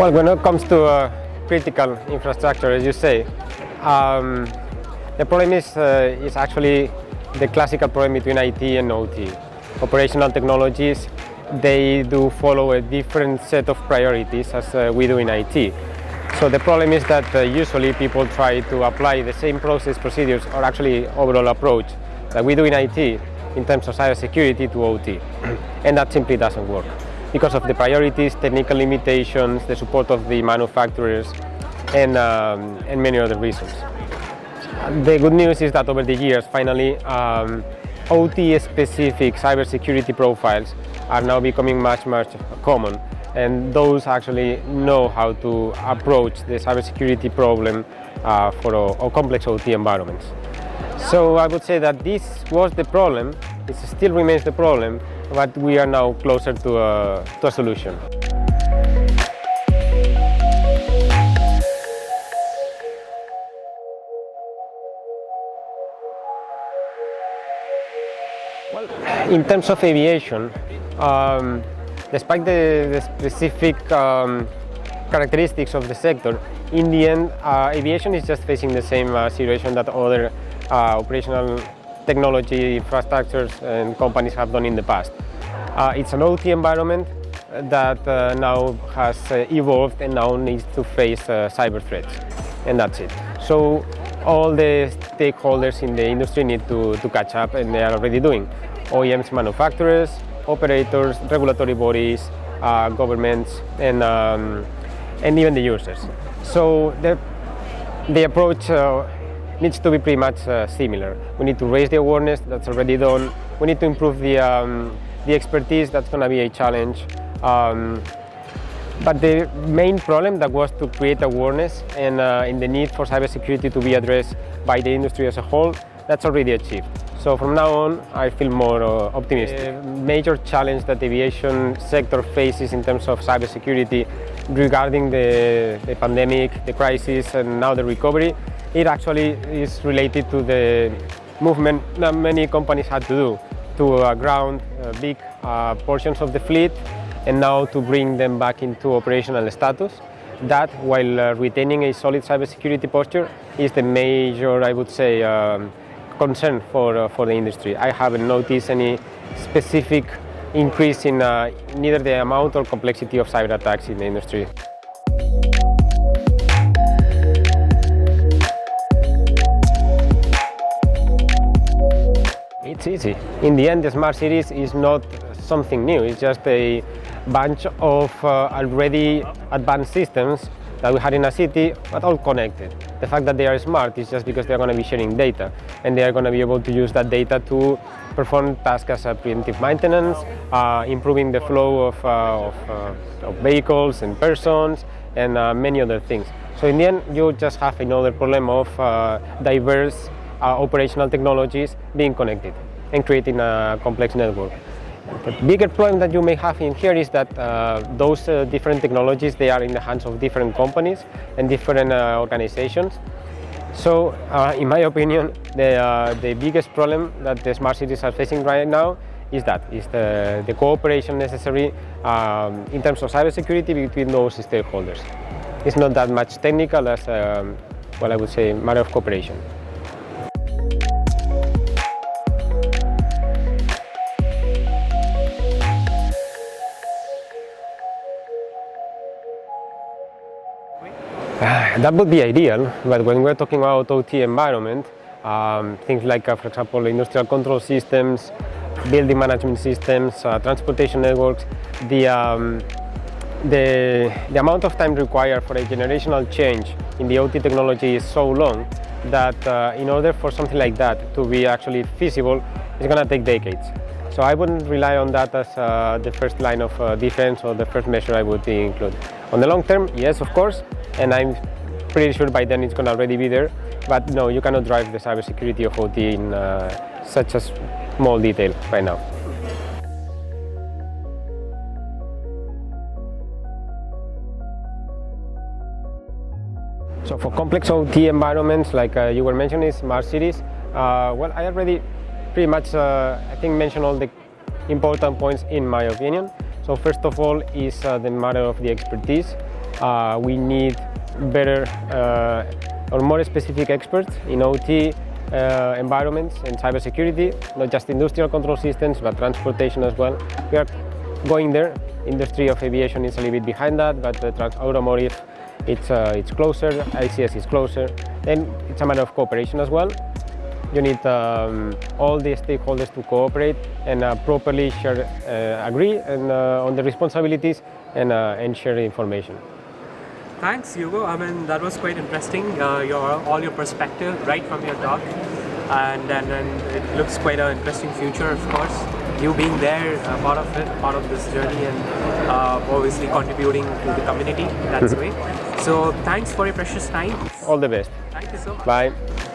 Well, when it comes to critical infrastructure, as you say, the problem is actually the classical problem between IT and OT. Operational technologies, they do follow a different set of priorities as we do in IT. So the problem is that usually people try to apply the same process procedures or actually overall approach that we do in IT in terms of cybersecurity to OT. And that simply doesn't work because of the priorities, technical limitations, the support of the manufacturers, and many other reasons. The good news is that over the years, finally, OT-specific cybersecurity profiles are now becoming much common, and those actually know how to approach the cybersecurity problem for complex OT environments. So I would say that this was the problem, it still remains the problem, but we are now closer to a solution. Well, in terms of aviation, despite the specific characteristics of the sector, in the end, aviation is just facing the same situation that other operational technology infrastructures and companies have done in the past. It's an OT environment that now has evolved and now needs to face cyber threats, and that's it. So all the stakeholders in the industry need to catch up, and they are already doing. OEMs, manufacturers, operators, regulatory bodies, governments, and even the users. So the approach needs to be pretty much similar. We need to raise the awareness, that's already done. We need to improve the expertise, that's going to be a challenge. But the main problem that was to create awareness and in the need for cybersecurity to be addressed by the industry as a whole, that's already achieved. So from now on, I feel more optimistic. The major challenge that the aviation sector faces in terms of cybersecurity regarding the pandemic, the crisis, and now the recovery, it actually is related to the movement that many companies had to do to ground big portions of the fleet and now to bring them back into operational status. That, while retaining a solid cybersecurity posture, is the major, I would say, concern for the industry. I haven't noticed any specific increase in neither the amount or complexity of cyber attacks in the industry. It's easy. In the end, the smart cities is not something new. It's just a bunch of already advanced systems that we had in a city, but all connected. The fact that they are smart is just because they're going to be sharing data, and they are going to be able to use that data to perform tasks as preventive maintenance, improving the flow of vehicles and persons, and many other things. So in the end, you just have another problem of diverse operational technologies being connected and creating a complex network. The bigger problem that you may have in here is that those different technologies, they are in the hands of different companies and different organizations. So in my opinion, the biggest problem that the smart cities are facing right now is the cooperation necessary in terms of cybersecurity between those stakeholders. It's not that much technical as, well, I would say, a matter of cooperation. That would be ideal, but when we're talking about OT environment, things like, for example, industrial control systems, building management systems, transportation networks, the amount of time required for a generational change in the OT technology is so long that in order for something like that to be actually feasible, it's going to take decades. So I wouldn't rely on that as the first line of defense or the first measure I would include. On the long term, yes, of course, and I'm pretty sure by then it's going to already be there, but no, you cannot drive the cybersecurity of OT in such a small detail right now. So for complex OT environments, like you were mentioning, smart cities, well, I already pretty much, I think, mentioned all the important points in my opinion. So first of all is the matter of the expertise. we need better or more specific experts in OT environments and cybersecurity, not just industrial control systems, but transportation as well. We are going there. Industry of aviation is a little bit behind that, but the automotive, it's closer, ICS is closer, and it's a matter of cooperation as well. You need all the stakeholders to cooperate and properly share, agree on the responsibilities and share the information. Thanks, Hugo. I mean, that was quite interesting. All your perspective right from your talk, and it looks quite an interesting future, of course. You being there, part of it, part of this journey, and obviously contributing to the community. That's great. So, thanks for your precious time. All the best. Thank you so much. Bye.